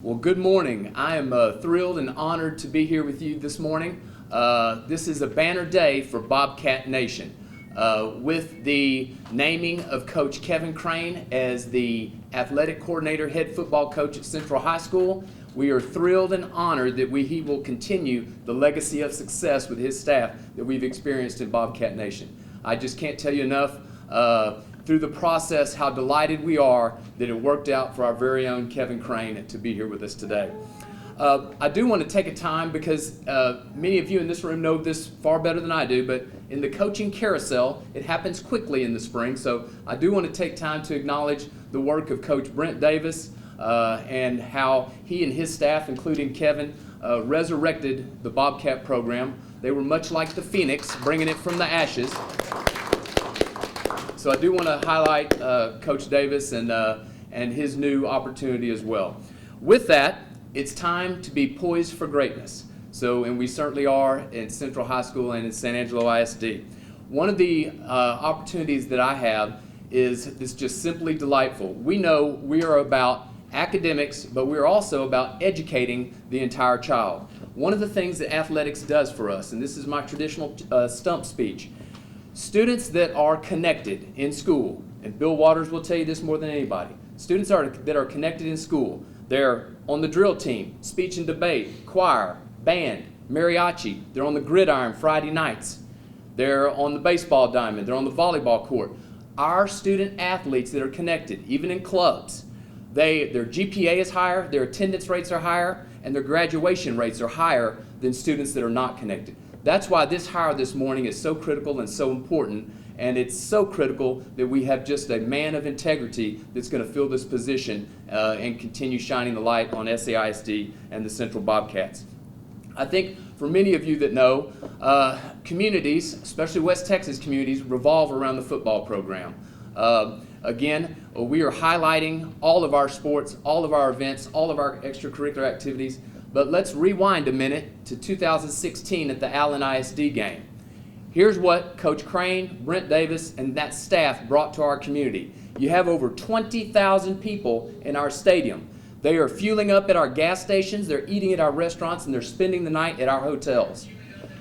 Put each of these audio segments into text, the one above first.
Well, good morning. I am thrilled and honored to be here with you this morning. This is a banner day for Bobcat Nation. With the naming of Coach Kevin Crane as the athletic coordinator, head football coach at Central High School, we are thrilled and honored that he will continue the legacy of success with his staff that we've experienced in Bobcat Nation. I just can't tell you enough through the process how delighted we are that it worked out for our very own Kevin Crane to be here with us today. I do want to take a time because many of you in this room know this far better than I do, but in the coaching carousel, it happens quickly in the spring, so I do want to take time to acknowledge the work of Coach Brent Davis and how he and his staff, including Kevin, resurrected the Bobcat program. They were much like the Phoenix, bringing it from the ashes. So I do want to highlight Coach Davis and his new opportunity as well. With that, it's time to be poised for greatness. And we certainly are in Central High School and in San Angelo ISD. One of the opportunities that I have is just simply delightful. We know we are about academics, but we're also about educating the entire child. One of the things that athletics does for us, and this is my traditional stump speech, students that are connected in school, and Bill Waters will tell you this more than anybody, students that are connected in school, they're on the drill team, speech and debate, choir, band, mariachi, they're on the gridiron Friday nights, they're on the baseball diamond, they're on the volleyball court. Our student athletes that are connected, even in clubs, their GPA is higher, their attendance rates are higher, and their graduation rates are higher than students that are not connected. That's why this hire this morning is so critical and so important, and it's so critical that we have just a man of integrity that's going to fill this position and continue shining the light on SAISD and the Central Bobcats. I think for many of you that know, communities, especially West Texas communities, revolve around the football program. Again, we are highlighting all of our sports, all of our events, all of our extracurricular activities. But let's rewind a minute to 2016 at the Allen ISD game. Here's what Coach Crane, Brent Davis, and that staff brought to our community. You have over 20,000 people in our stadium. They are fueling up at our gas stations, they're eating at our restaurants, and they're spending the night at our hotels.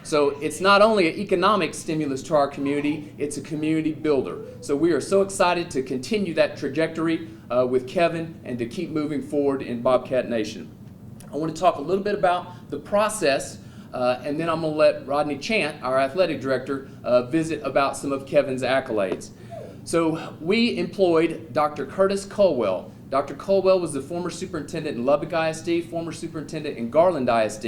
So it's not only an economic stimulus to our community, it's a community builder. So we are so excited to continue that trajectory with Kevin and to keep moving forward in Bobcat Nation. I want to talk a little bit about the process, and then I'm going to let Rodney Chant, our athletic director, visit about some of Kevin's accolades. So we employed Dr. Curtis Colwell. Dr. Colwell was the former superintendent in Lubbock ISD, former superintendent in Garland ISD.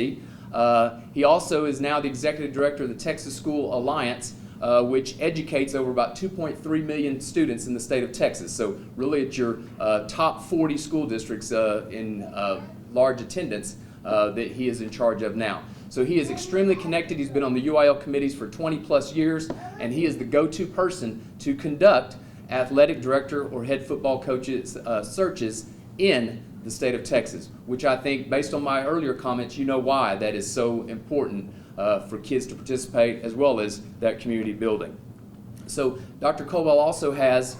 He also is now the executive director of the Texas School Alliance, which educates over about 2.3 million students in the state of Texas. So really it's your top 40 school districts in large attendance that he is in charge of now. So he is extremely connected. He's been on the UIL committees for 20 plus years, and he is the go-to person to conduct athletic director or head football coaches searches in the state of Texas, which I think, based on my earlier comments, you know why that is so important for kids to participate as well as that community building. So Dr. Colwell also has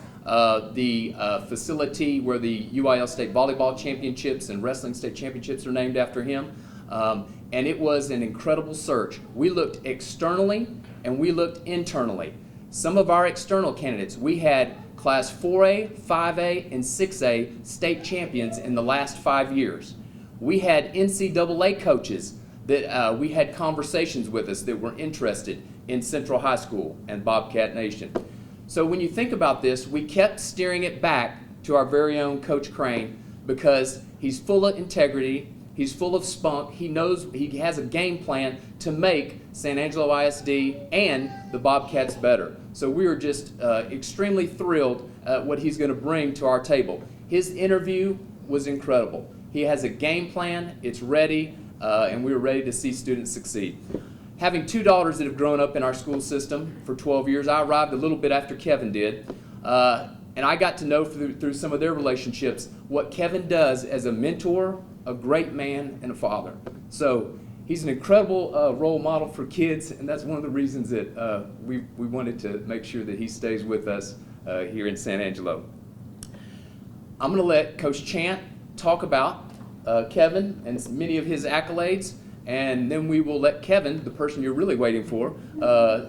the facility where the UIL State Volleyball Championships and Wrestling State Championships are named after him. And it was an incredible search. We looked externally and we looked internally. Some of our external candidates, we had Class 4A, 5A, and 6A state champions in the last 5 years. We had NCAA coaches that we had conversations with us that were interested in Central High School and Bobcat Nation. So when you think about this, we kept steering it back to our very own Coach Crane because he's full of integrity, he's full of spunk, he knows he has a game plan to make San Angelo ISD and the Bobcats better. So we are just extremely thrilled at what he's going to bring to our table. His interview was incredible. He has a game plan, it's ready, and we're ready to see students succeed. Having two daughters that have grown up in our school system for 12 years, I arrived a little bit after Kevin did, and I got to know through some of their relationships what Kevin does as a mentor, a great man, and a father. So he's an incredible role model for kids, and that's one of the reasons that we wanted to make sure that he stays with us here in San Angelo. I'm going to let Coach Chant talk about Kevin and many of his accolades, and then we will let Kevin, the person you're really waiting for,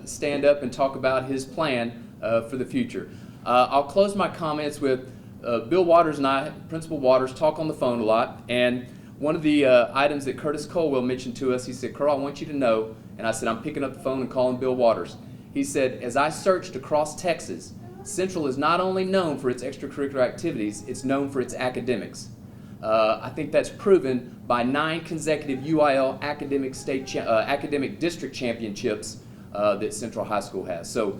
stand up and talk about his plan for the future. I'll close my comments with Bill Waters and I, Principal Waters, talk on the phone a lot, and one of the items that Curtis Colwell mentioned to us, he said, "Carl, I want you to know," and I said, "I'm picking up the phone and calling Bill Waters." He said, "As I searched across Texas, Central is not only known for its extracurricular activities, it's known for its academics." I think that's proven by 9 consecutive UIL academic district championships that Central High School has. So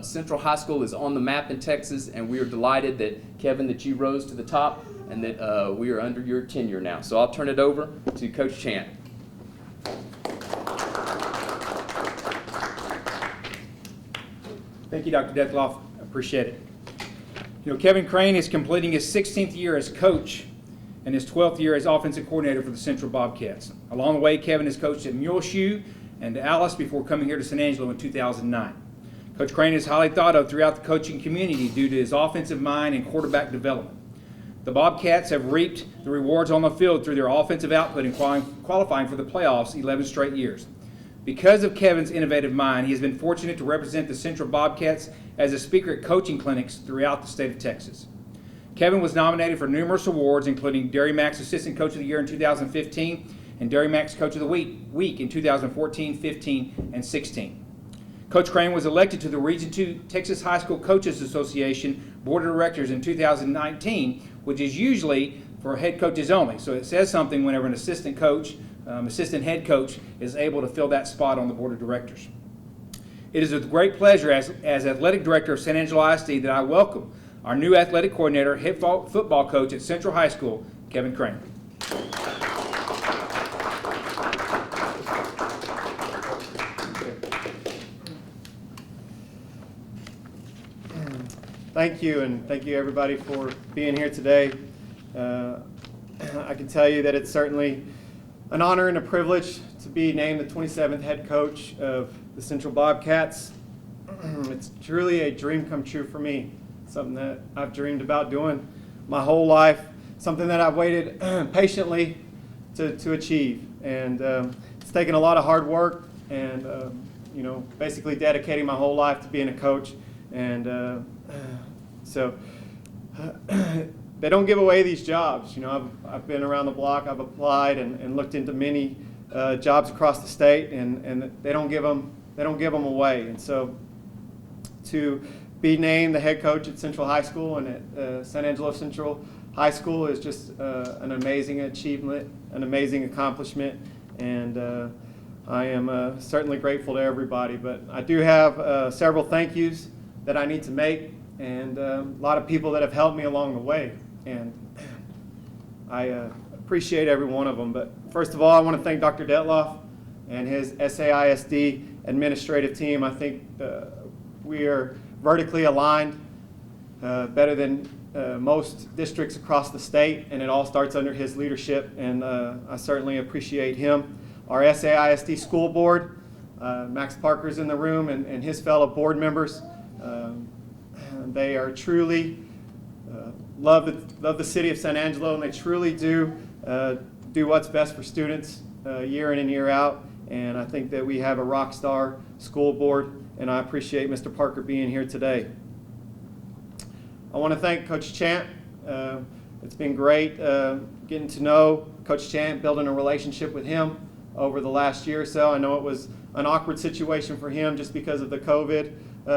Central High School is on the map in Texas, and we are delighted that, Kevin, that you rose to the top and that we are under your tenure now. So I'll turn it over to Coach Chant. Thank you, Dr. Detloff. I appreciate it. You know, Kevin Crane is completing his 16th year as coach and his 12th year as offensive coordinator for the Central Bobcats. Along the way, Kevin has coached at Muleshoe and Alice before coming here to San Angelo in 2009. Coach Crane is highly thought of throughout the coaching community due to his offensive mind and quarterback development. The Bobcats have reaped the rewards on the field through their offensive output and qualifying for the playoffs 11 straight years. Because of Kevin's innovative mind, he has been fortunate to represent the Central Bobcats as a speaker at coaching clinics throughout the state of Texas. Kevin was nominated for numerous awards, including Dairy Mac's Assistant Coach of the Year in 2015 and Dairy Mac's Coach of the Week in 2014, 15, and 16. Coach Crane was elected to the Region 2 Texas High School Coaches Association Board of Directors in 2019, which is usually for head coaches only. So it says something whenever an assistant head coach is able to fill that spot on the Board of Directors. It is with great pleasure as Athletic Director of San Angelo ISD that I welcome our new athletic coordinator, head football coach at Central High School, Kevin Crane. Thank you, and thank you everybody for being here today. I can tell you that it's certainly an honor and a privilege to be named the 27th head coach of the Central Bobcats. It's truly a dream come true for me, something that I've dreamed about doing my whole life, something that I've waited patiently to achieve. And it's taken a lot of hard work and basically dedicating my whole life to being a coach. And so they don't give away these jobs. You know, I've been around the block, I've applied and looked into many jobs across the state, and they don't give them away. And so to be named the head coach at Central High School and at San Angelo Central High School is just an amazing achievement, an amazing accomplishment, and I am certainly grateful to everybody. But I do have several thank yous that I need to make, and a lot of people that have helped me along the way, and I appreciate every one of them. But first of all, I want to thank Dr. Detloff and his SAISD administrative team. I think we are vertically aligned better than most districts across the state, and it all starts under his leadership, and I certainly appreciate him. Our SAISD school board, Max Parker's in the room, and his fellow board members. They are truly love the city of San Angelo, and they truly do what's best for students year in and year out. And I think that we have a rock star school board, and I appreciate Mr. Parker being here today. I want to thank Coach Chant. It's been great getting to know Coach Chant, building a relationship with him over the last year or so. I know it was an awkward situation for him just because of the COVID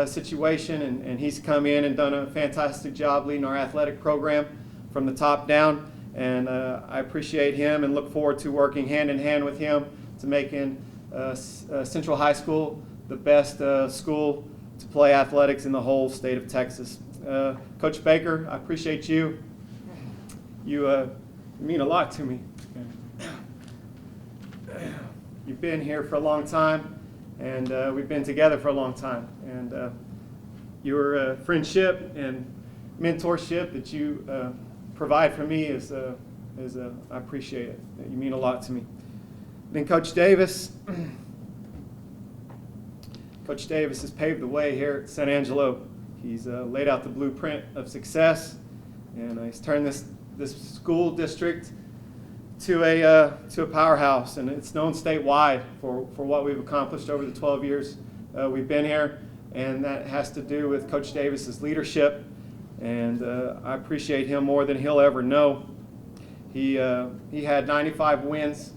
situation, and he's come in and done a fantastic job leading our athletic program from the top down, and I appreciate him and look forward to working hand in hand with him to making Central High School the best school to play athletics in the whole state of Texas. Coach Baker, I appreciate you. You mean a lot to me. You've been here for a long time, and we've been together for a long time. And your friendship and mentorship that you provide for me is I appreciate it. You mean a lot to me. Then Coach Davis. Coach Davis has paved the way here at San Angelo. He's laid out the blueprint of success, and he's turned this school district to a powerhouse, and it's known statewide for what we've accomplished over the 12 years we've been here, and that has to do with Coach Davis's leadership, and I appreciate him more than he'll ever know. He had 95 wins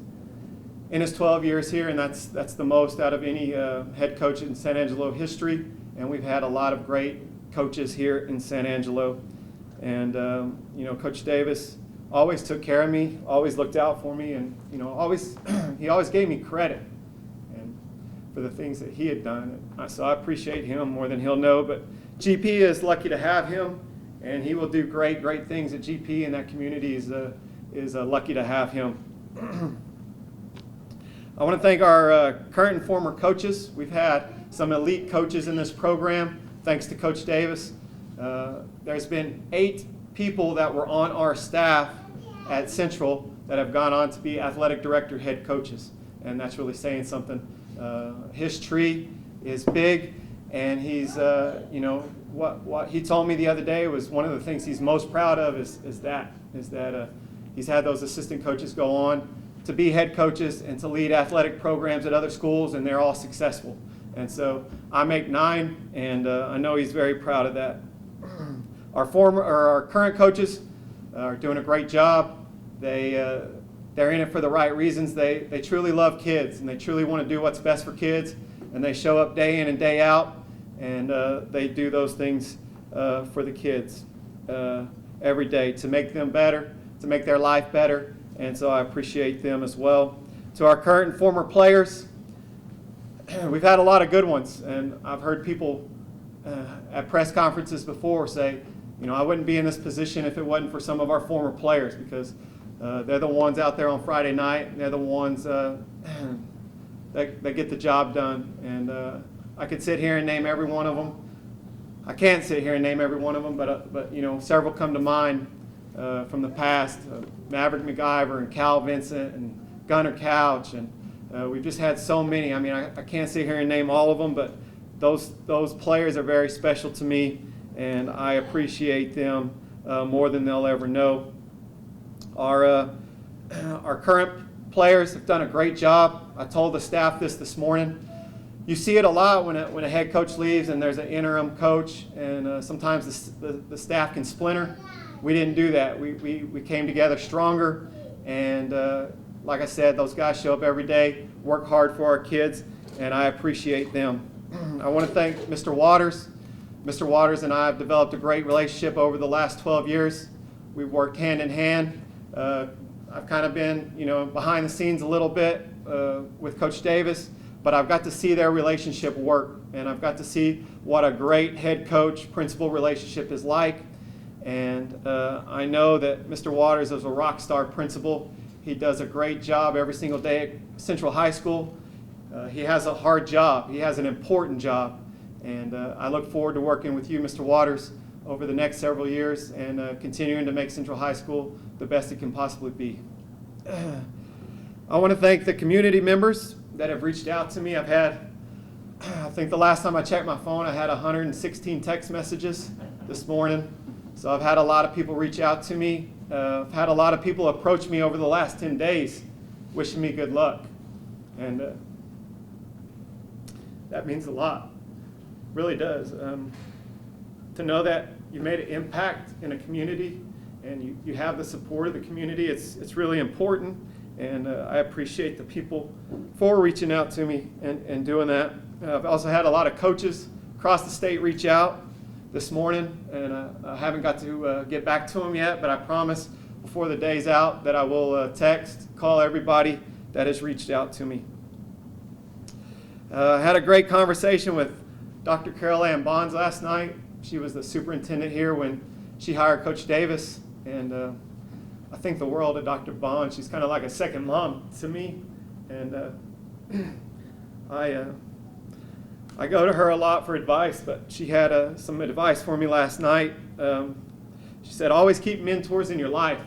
in his 12 years here, and that's the most out of any head coach in San Angelo history, and we've had a lot of great coaches here in San Angelo, and Coach Davis always took care of me, always looked out for me, and he always gave me credit and for the things that he had done. So I appreciate him more than he'll know. But GP is lucky to have him, and he will do great things at GP, and that community is lucky to have him. I want to thank our current and former coaches. We've had some elite coaches in this program, thanks to Coach Davis. There's been 8 people that were on our staff at Central that have gone on to be athletic director head coaches, and that's really saying something. His tree is big, and he's what he told me the other day was one of the things he's most proud of is that he's had those assistant coaches go on to be head coaches and to lead athletic programs at other schools, and they're all successful. And so I make 9, and I know he's very proud of that. Our current coaches are doing a great job. They're in it for the right reasons. They truly love kids, and they truly want to do what's best for kids, and they show up day in and day out, and they do those things for the kids every day to make them better, to make their life better, and so I appreciate them as well. To our current and former players, we've had a lot of good ones, and I've heard people at press conferences before say, I wouldn't be in this position if it wasn't for some of our former players, because they're the ones out there on Friday night, and they're the ones that get the job done. And I could sit here and name every one of them. I can't sit here and name every one of them, but several come to mind from the past. Maverick McIver and Cal Vincent and Gunnar Couch, and we've just had so many. I mean, I can't sit here and name all of them, but those players are very special to me, and I appreciate them more than they'll ever know. Our current players have done a great job. I told the staff this morning. You see it a lot when a head coach leaves and there's an interim coach, and sometimes the staff can splinter. We didn't do that. We came together stronger, and like I said, those guys show up every day, work hard for our kids, and I appreciate them. I want to thank Mr. Waters. Mr. Waters and I have developed a great relationship over the last 12 years. We've worked hand in hand. I've kind of been, behind the scenes a little bit with Coach Davis, but I've got to see their relationship work, and I've got to see what a great head coach-principal relationship is like. And I know that Mr. Waters is a rock star principal. He does a great job every single day at Central High School. He has a hard job. He has an important job. And I look forward to working with you, Mr. Waters, over the next several years and continuing to make Central High School the best it can possibly be. I want to thank the community members that have reached out to me. I think the last time I checked my phone, I had 116 text messages this morning. So I've had a lot of people reach out to me. I've had a lot of people approach me over the last 10 days wishing me good luck. And that means a lot. Really does. To know that you made an impact in a community and you have the support of the community, it's really important. And I appreciate the people for reaching out to me and doing that. I've also had a lot of coaches across the state reach out this morning, and I haven't got to get back to them yet, but I promise before the day's out that I will call everybody that has reached out to me. I had a great conversation with Dr. Carol Ann Bonds last night. She was the superintendent here when she hired Coach Davis, and I think the world of Dr. Bonds. She's kind of like a second mom to me, and I go to her a lot for advice, but she had some advice for me last night. She said, always keep mentors in your life.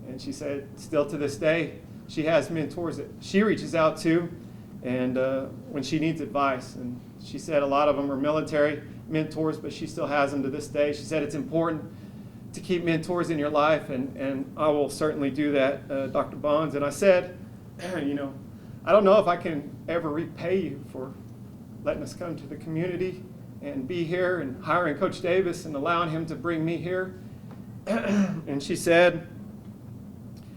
And she said, still to this day, she has mentors that she reaches out to and when she needs advice. And she said a lot of them are military mentors, but she still has them to this day. She said it's important to keep mentors in your life, and I will certainly do that, Dr. Bonds. And I said, you know, I don't know if I can ever repay you for letting us come to the community and be here and hiring Coach Davis and allowing him to bring me here. And she said,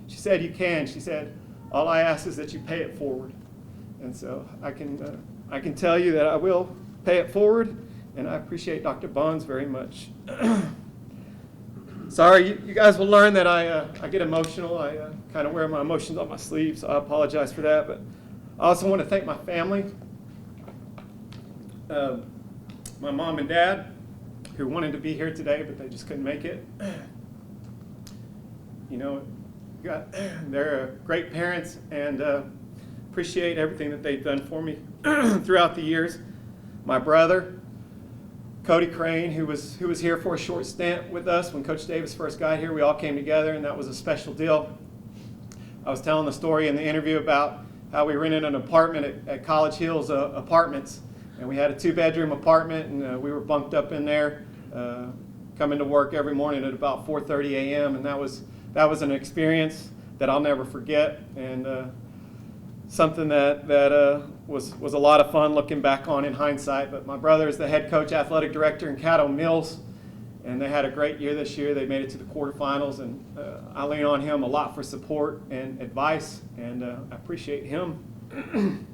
you can. She said, all I ask is that you pay it forward. And so I can tell you that I will pay it forward, and I appreciate Dr. Bonds very much. Sorry, you guys will learn that I get emotional. I kind of wear my emotions on my sleeve, so I apologize for that. But I also want to thank my family, my mom and dad, who wanted to be here today, but they just couldn't make it. You know, they're great parents, and appreciate everything that they've done for me throughout the years. My brother, Cody Crane, who was here for a short stint with us when Coach Davis first got here. We all came together, and that was a special deal. I was telling the story in the interview about how we rented an apartment at College Hills Apartments, and we had a 2-bedroom apartment, and we were bunked up in there, coming to work every morning at about 4:30 a.m., and that was an experience that I'll never forget, and something that was a lot of fun looking back on in hindsight. But my brother is the head coach, athletic director in Caddo Mills, and they had a great year this year. They made it to the quarterfinals, and I lean on him a lot for support and advice, and I appreciate him.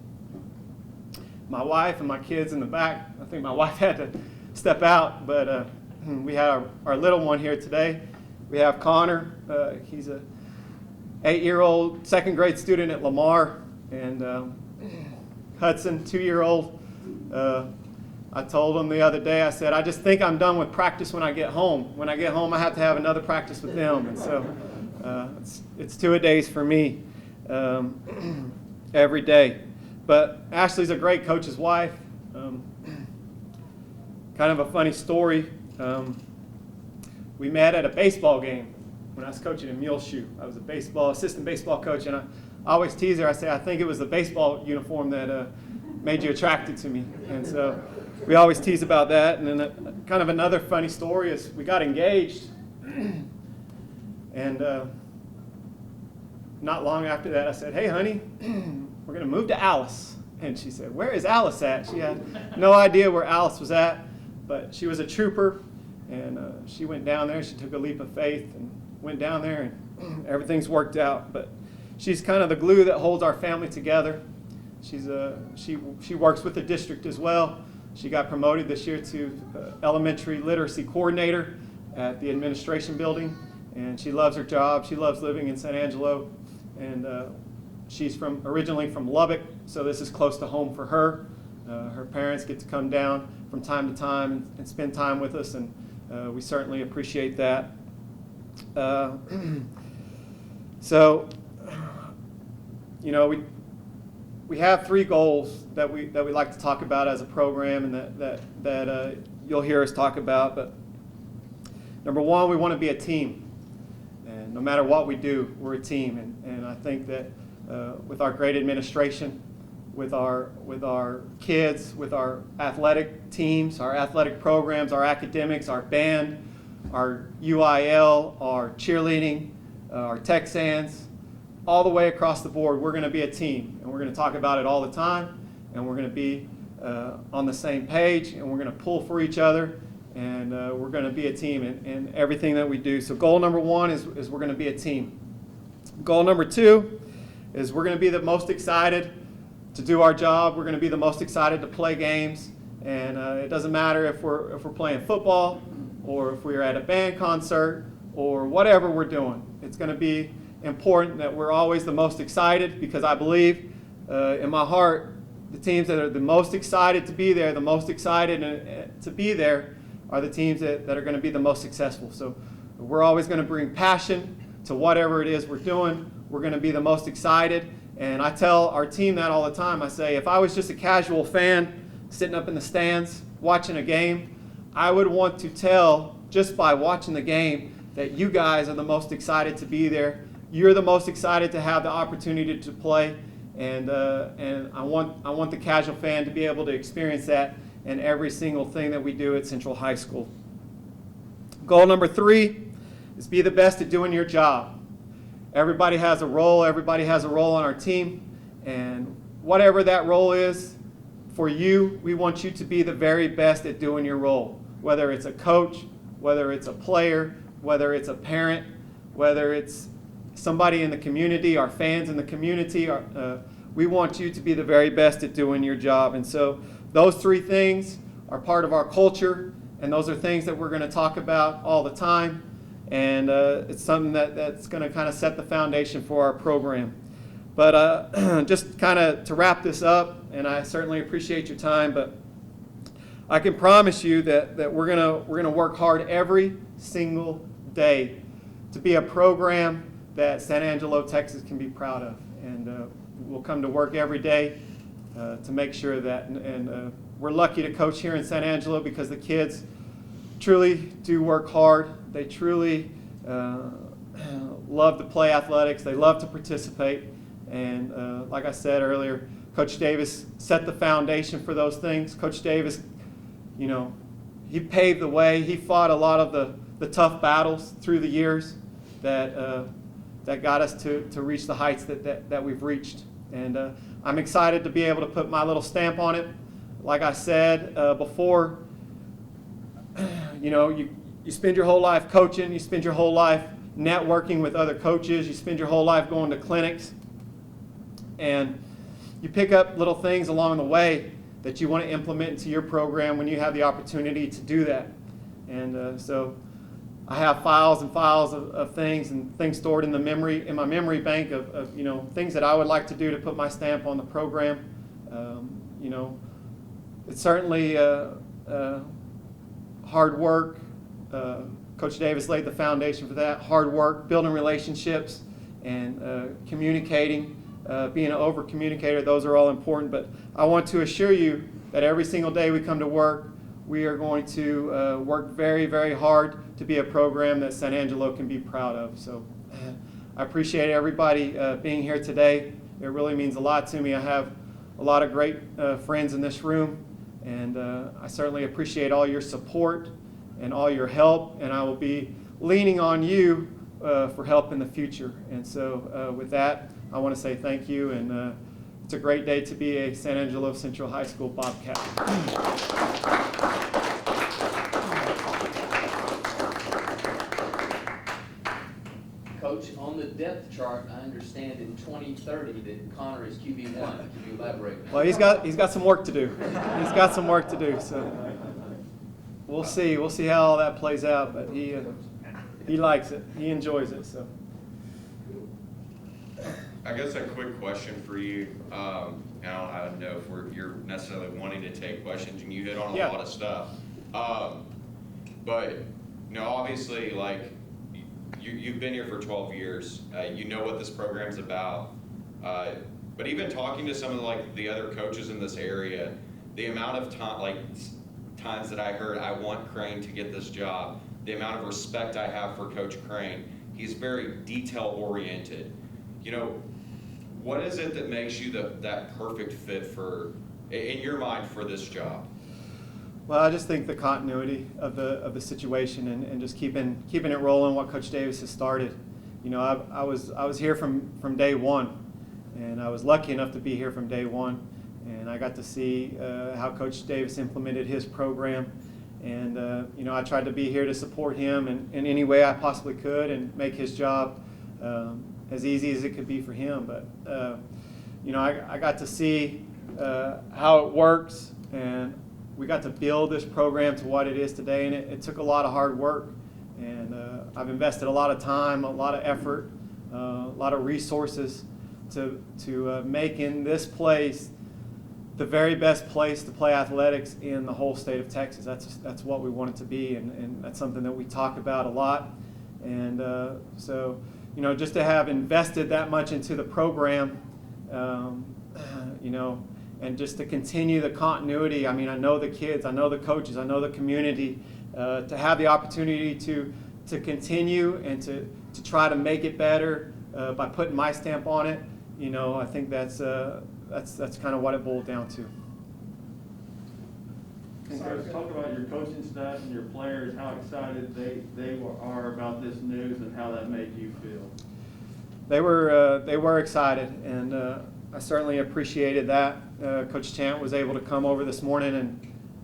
My wife and my kids in the back, I think my wife had to step out, but we have our little one here today. We have Connor. He's a 8-year-old second grade student at Lamar, and Hudson, 2-year-old. I told him the other day, I said, I just think I'm done with practice when I get home. When I get home, I have to have another practice with them. And so it's 2-a-days for me every day. But Ashley's a great coach's wife. Kind of a funny story. We met at a baseball game when I was coaching in Muleshoe. I was a assistant baseball coach, and I always tease her. I say, I think it was the baseball uniform that made you attracted to me. And so we always tease about that. And then kind of another funny story is we got engaged, and not long after that I said, hey, honey, we're going to move to Alice. And she said, where is Alice at? She had no idea where Alice was at, but she was a trooper, and she went down there. She took a leap of faith and went down there, and everything's worked out. But she's kind of the glue that holds our family together. She works with the district as well. She got promoted this year to elementary literacy coordinator at the administration building, and she loves her job. She loves living in San Angelo, and she's originally from Lubbock, so this is close to home for her. Her parents get to come down from time to time and spend time with us, and we certainly appreciate that. So, you know, we have 3 goals that we like to talk about as a program, and that you'll hear us talk about. But number 1, we want to be a team, and no matter what we do, we're a team. And I think that with our great administration, with our kids, with our athletic teams, our athletic programs, our academics, our band, our UIL, our cheerleading, our Texans, all the way across the board, we're going to be a team, and we're going to talk about it all the time, and we're going to be on the same page, and we're going to pull for each other, and we're going to be a team in everything that we do. So goal number 1 is we're going to be a team. Goal number 2 is we're going to be the most excited to do our job. We're going to be the most excited to play games, and it doesn't matter if we're playing football or if we're at a band concert or whatever we're doing. It's going to be important that we're always the most excited, because I believe in my heart the teams that are the most excited to be there, the most excited to be there, are the teams that are going to be the most successful. So we're always going to bring passion to whatever it is we're doing. We're going to be the most excited, and I tell our team that all the time. I say, if I was just a casual fan sitting up in the stands watching a game, I would want to tell, just by watching the game, that you guys are the most excited to be there. You're the most excited to have the opportunity to play, and I want the casual fan to be able to experience that in every single thing that we do at Central High School. Goal number 3 is be the best at doing your job. Everybody has a role. Everybody has a role on our team. And whatever that role is for you, we want you to be the very best at doing your role. Whether it's a coach, whether it's a player, whether it's a parent, whether it's somebody in the community, our fans in the community, we want you to be the very best at doing your job. And so those three things are part of our culture, and those are things that we're going to talk about all the time. And it's something that's going to kind of set the foundation for our program. But just kind of to wrap this up, and I certainly appreciate your time, but I can promise you that we're gonna work hard every single day to be a program that San Angelo, Texas can be proud of. And we'll come to work every day to make sure that, and we're lucky to coach here in San Angelo because the kids truly do work hard. They truly love to play athletics. They love to participate. And like I said earlier, Coach Davis set the foundation for those things. Coach Davis, you know, he paved the way. He fought a lot of the tough battles through the years that got us to reach the heights that we've reached. And I'm excited to be able to put my little stamp on it. Like I said before, you know, you spend your whole life coaching. You spend your whole life networking with other coaches. You spend your whole life going to clinics. And you pick up little things along the way that you want to implement into your program when you have the opportunity to do that. And so I have files and files of things and things stored in my memory bank of you know, things that I would like to do to put my stamp on the program. You know, it's certainly hard work. Coach Davis laid the foundation for that. Hard work, building relationships, and communicating. Being an over-communicator, those are all important. But I want to assure you that every single day we come to work, we are going to work very, very hard to be a program that San Angelo can be proud of. So I appreciate everybody being here today. It really means a lot to me. I have a lot of great friends in this room, and I certainly appreciate all your support and all your help, and I will be leaning on you for help in the future. And so with that, I want to say thank you, and it's a great day to be a San Angelo Central High School Bobcat. Coach, on the depth chart, I understand in 2030 that Connor is QB1. Can you elaborate? Well, he's got some work to do. He's got some work to do. So we'll see. We'll see how all that plays out. But he likes it. He enjoys it. So. I guess a quick question for you. I don't know if you're necessarily wanting to take questions, and you hit on a lot of stuff. But you know, obviously, like you've been here for 12 years. You know what this program's about. But even talking to some of the other coaches in this area, the amount of times that I heard, I want Crane to get this job. The amount of respect I have for Coach Crane. He's very detail oriented. You know, what is it that makes you that perfect fit in your mind, for this job? Well, I just think the continuity of the situation and just keeping it rolling. What Coach Davis has started. You know, I was here from day one, and I was lucky enough to be here from day one, and I got to see how Coach Davis implemented his program. And you know, I tried to be here to support him in any way I possibly could and make his job as easy as it could be for him. But you know, I got to see how it works, and we got to build this program to what it is today, and it took a lot of hard work. And I've invested a lot of time, a lot of effort, a lot of resources to making this place the very best place to play athletics in the whole state of Texas. That's what we want it to be, and that's something that we talk about a lot. And so, you know, just to have invested that much into the program, you know, and just to continue the continuity. I mean, I know the kids, I know the coaches, I know the community. To have the opportunity to continue and to try to make it better by putting my stamp on it, you know, I think that's kind of what it boiled down to. And Coach, talk about your coaching staff and your players, how excited they are about this news and how that made you feel. They were excited, and I certainly appreciated that. Coach Chant was able to come over this morning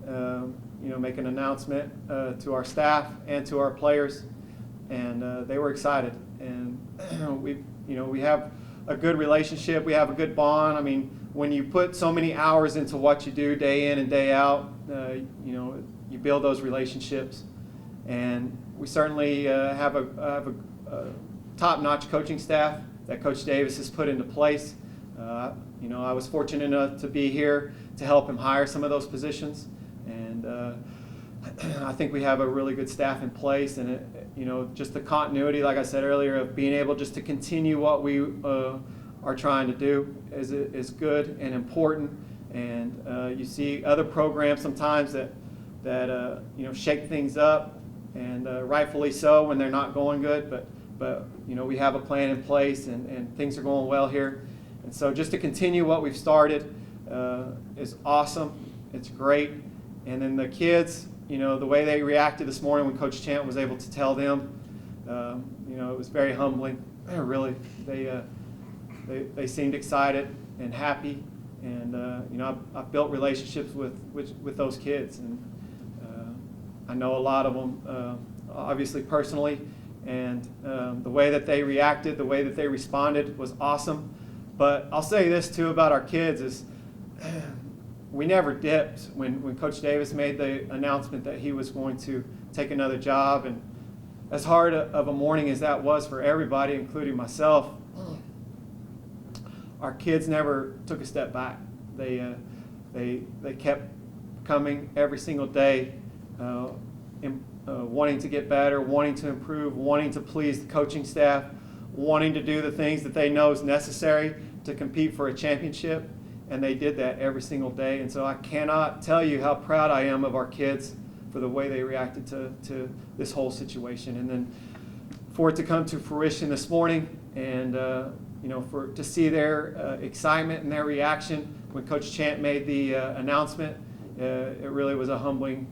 and make an announcement to our staff and to our players, and they were excited. And we have a good relationship. We have a good bond. I mean, when you put so many hours into what you do day in and day out, you build those relationships. And we certainly have a top-notch coaching staff that Coach Davis has put into place. I was fortunate enough to be here to help him hire some of those positions, and I think we have a really good staff in place. And just the continuity, like I said earlier, of being able just to continue what we are trying to do is good and important. And you see other programs sometimes that shake things up, and rightfully so when they're not going good. But we have a plan in place, and things are going well here. And so just to continue what we've started is awesome. It's great. And then the kids, the way they reacted this morning when Coach Chant was able to tell them, it was very humbling. Really, they seemed excited and happy. And I've built relationships with those kids, and I know a lot of them, obviously personally. And the way that they reacted, the way that they responded was awesome. But I'll say this too about our kids is we never dipped when Coach Davis made the announcement that he was going to take another job. And as hard of a morning as that was for everybody, including myself, our kids never took a step back. They kept coming every single day, wanting to get better, wanting to improve, wanting to please the coaching staff, wanting to do the things that they know is necessary to compete for a championship, and they did that every single day. And so I cannot tell you how proud I am of our kids for the way they reacted to this whole situation. And then for it to come to fruition this morning, and to see their excitement and their reaction when Coach Chant made the announcement, it really was a humbling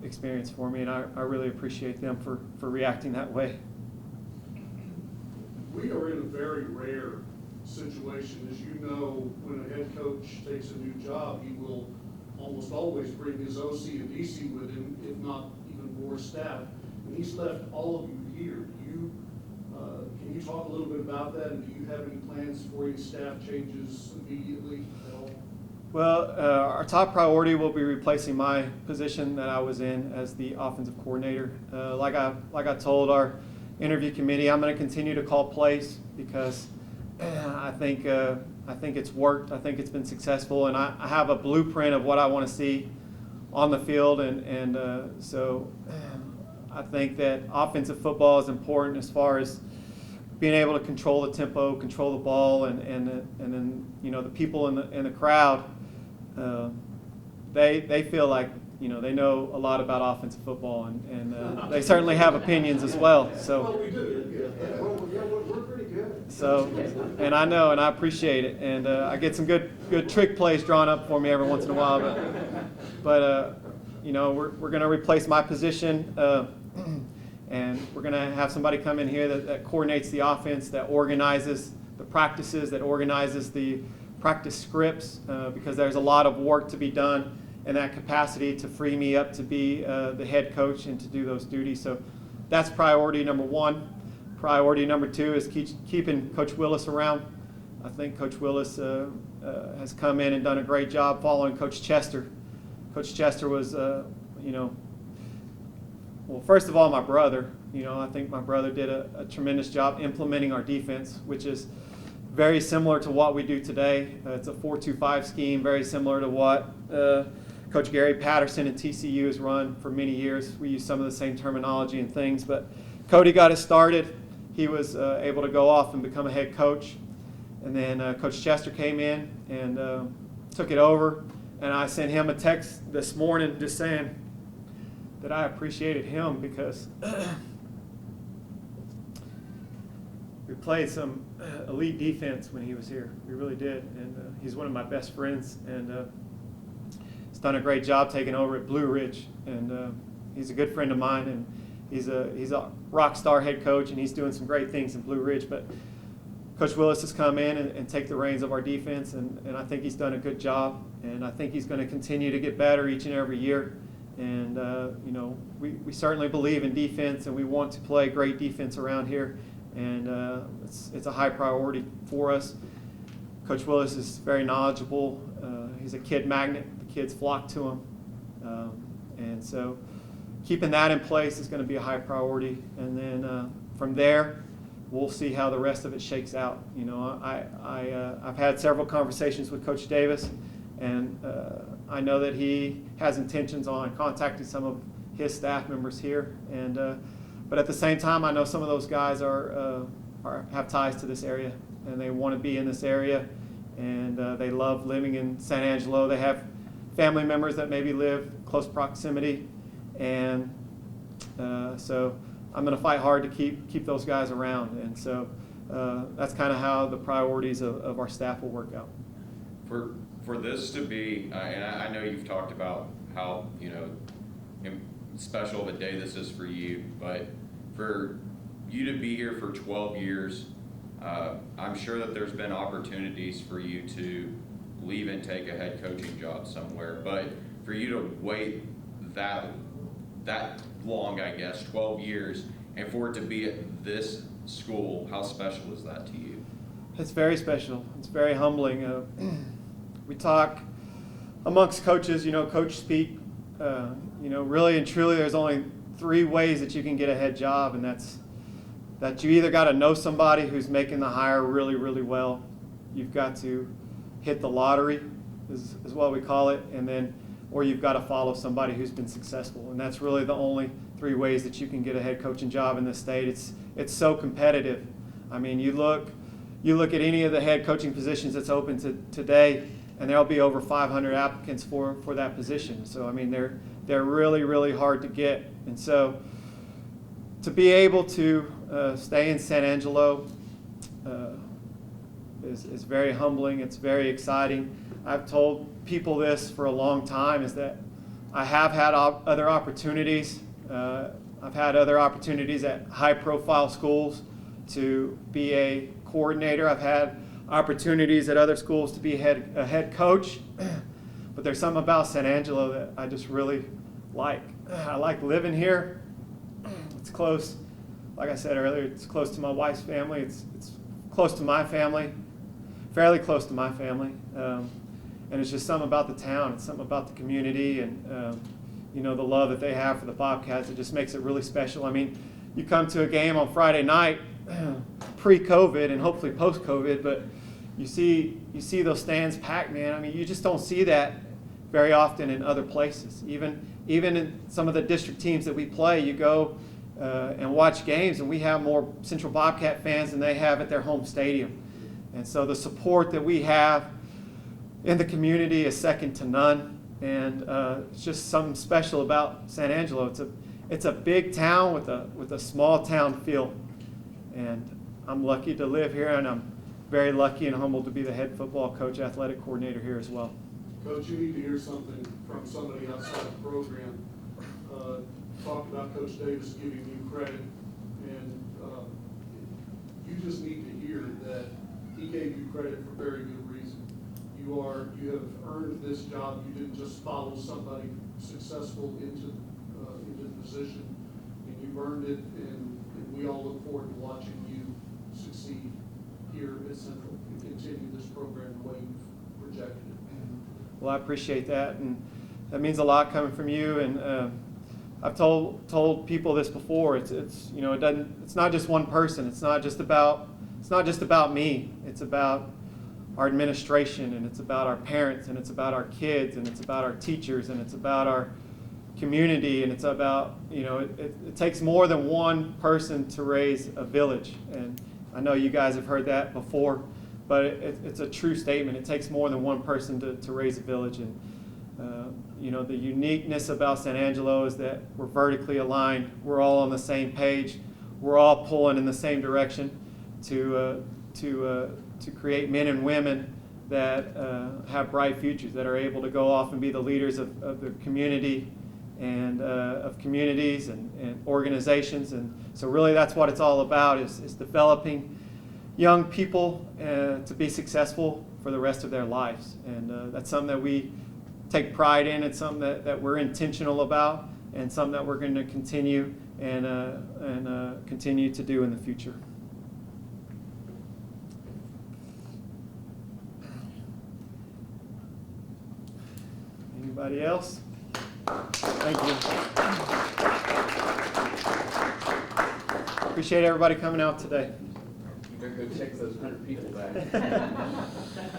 experience for me, and I really appreciate them for reacting that way. We are in a very rare situation. As you know, when a head coach takes a new job, he will almost always bring his OC and DC with him, if not even more staff. And he's left all of you here. Can you talk a little bit about that, and do you have any plans for any staff changes immediately at all? Well, our top priority will be replacing my position that I was in as the offensive coordinator. Like I told our interview committee, I'm going to continue to call plays because I think it's worked. I think it's been successful, and I have a blueprint of what I want to see on the field, and so I think that offensive football is important as far as being able to control the tempo, control the ball, and then the people in the crowd, they feel like they know a lot about offensive football, and they certainly have opinions as well. So. Well, we do. We're pretty good. So, and I know, and I appreciate it, and I get some good trick plays drawn up for me every once in a while, but we're going to replace my position. And we're going to have somebody come in here that coordinates the offense, that organizes the practices, that organizes the practice scripts, because there's a lot of work to be done in that capacity to free me up to be the head coach and to do those duties. So that's priority number one. Priority number two is keeping Coach Willis around. I think Coach Willis has come in and done a great job following Coach Chester. Coach Chester was, well, first of all, my brother. I think my brother did a tremendous job implementing our defense, which is very similar to what we do today. It's a 4-2-5 scheme, very similar to what Coach Gary Patterson at TCU has run for many years. We use some of the same terminology and things, but Cody got us started. He was able to go off and become a head coach. And then Coach Chester came in and took it over. And I sent him a text this morning just saying that I appreciated him because we played some elite defense when he was here. We really did. And he's one of my best friends. And it's done a great job taking over at Blue Ridge, and he's a good friend of mine, and he's a rock star head coach, and he's doing some great things in Blue Ridge. But Coach Willis has come in and take the reins of our defense, and I think he's done a good job, and I think he's going to continue to get better each and every year. And you know, we certainly believe in defense, and we want to play great defense around here, and it's a high priority for us. Coach Willis is very knowledgeable. He's a kid magnet. The kids flock to him. And so keeping that in place is going to be a high priority. And then from there, we'll see how the rest of it shakes out. You know, I've had several conversations with Coach Davis, and I know that he has intentions on contacting some of his staff members here. And but at the same time, I know some of those guys have ties to this area, and they want to be in this area, and they love living in San Angelo. They have family members that maybe live close proximity, and so I'm going to fight hard to keep those guys around. And so that's kind of how the priorities of our staff will work out. For this to be, and I know you've talked about how, you know, special of a day this is for you, but for you to be here for 12 years, I'm sure that there's been opportunities for you to leave and take a head coaching job somewhere, but for you to wait that long, I guess, 12 years, and for it to be at this school, how special is that to you? It's very special. It's very humbling. We talk amongst coaches, you know, coach speak, you know, really and truly there's only 3 ways that you can get a head job, and that's that you either got to know somebody who's making the hire really, really well. You've got to hit the lottery is what we call it, and then or you've got to follow somebody who's been successful. And that's really the only 3 ways that you can get a head coaching job in this state. It's so competitive. I mean, you look at any of the head coaching positions that's open today, and there'll be over 500 applicants for that position. So I mean, they're really, really hard to get. And so to be able to stay in San Angelo is very humbling. It's very exciting. I've told people this for a long time, is that I have had other opportunities. I've had other opportunities at high-profile schools to be a coordinator. I've had opportunities at other schools to be a head coach. But there's something about San Angelo that I just really like. I like living here. It's close, like I said earlier, it's close to my wife's family. It's close to my family, fairly close to my family. And it's just something about the town. It's something about the community, and you know, the love that they have for the Bobcats. It just makes it really special. I mean, you come to a game on Friday night, pre-COVID and hopefully post-COVID, but you see those stands packed, man. I mean, you just don't see that very often in other places. Even in some of the district teams that we play, you go and watch games, and we have more Central Bobcat fans than they have at their home stadium. And so the support that we have in the community is second to none. And it's just something special about San Angelo. It's a big town with a small town feel. And I'm lucky to live here, and I'm very lucky and humbled to be the head football coach, athletic coordinator here as well. Coach, you need to hear something from somebody outside the program. Talked about Coach Davis giving you credit, and you just need to hear that he gave you credit for very good reason. You have earned this job. You didn't just follow somebody successful into the position, and you've earned it, and we all look forward to watching you succeed here at Central and continue this program the way you've projected it. Well, I appreciate that, and that means a lot coming from you. And I've told people this before. It's you know, it's not just one person. It's not just about me. It's about our administration, and it's about our parents, and it's about our kids, and it's about our teachers, and it's about our community, and it's about, you know, it takes more than one person to raise a village. And I know you guys have heard that before, but it's a true statement. It takes more than one person to raise a village. And you know, the uniqueness about San Angelo is that we're vertically aligned. We're all on the same page. We're all pulling in the same direction to create men and women that have bright futures, that are able to go off and be the leaders of their community and of communities and organizations. And so really that's what it's all about, is developing young people to be successful for the rest of their lives. And that's something that we take pride in. It's something that we're intentional about, and something that we're going to continue and continue to do in the future. Anybody else? Thank you. Appreciate everybody coming out today. You better go check those 100 people back.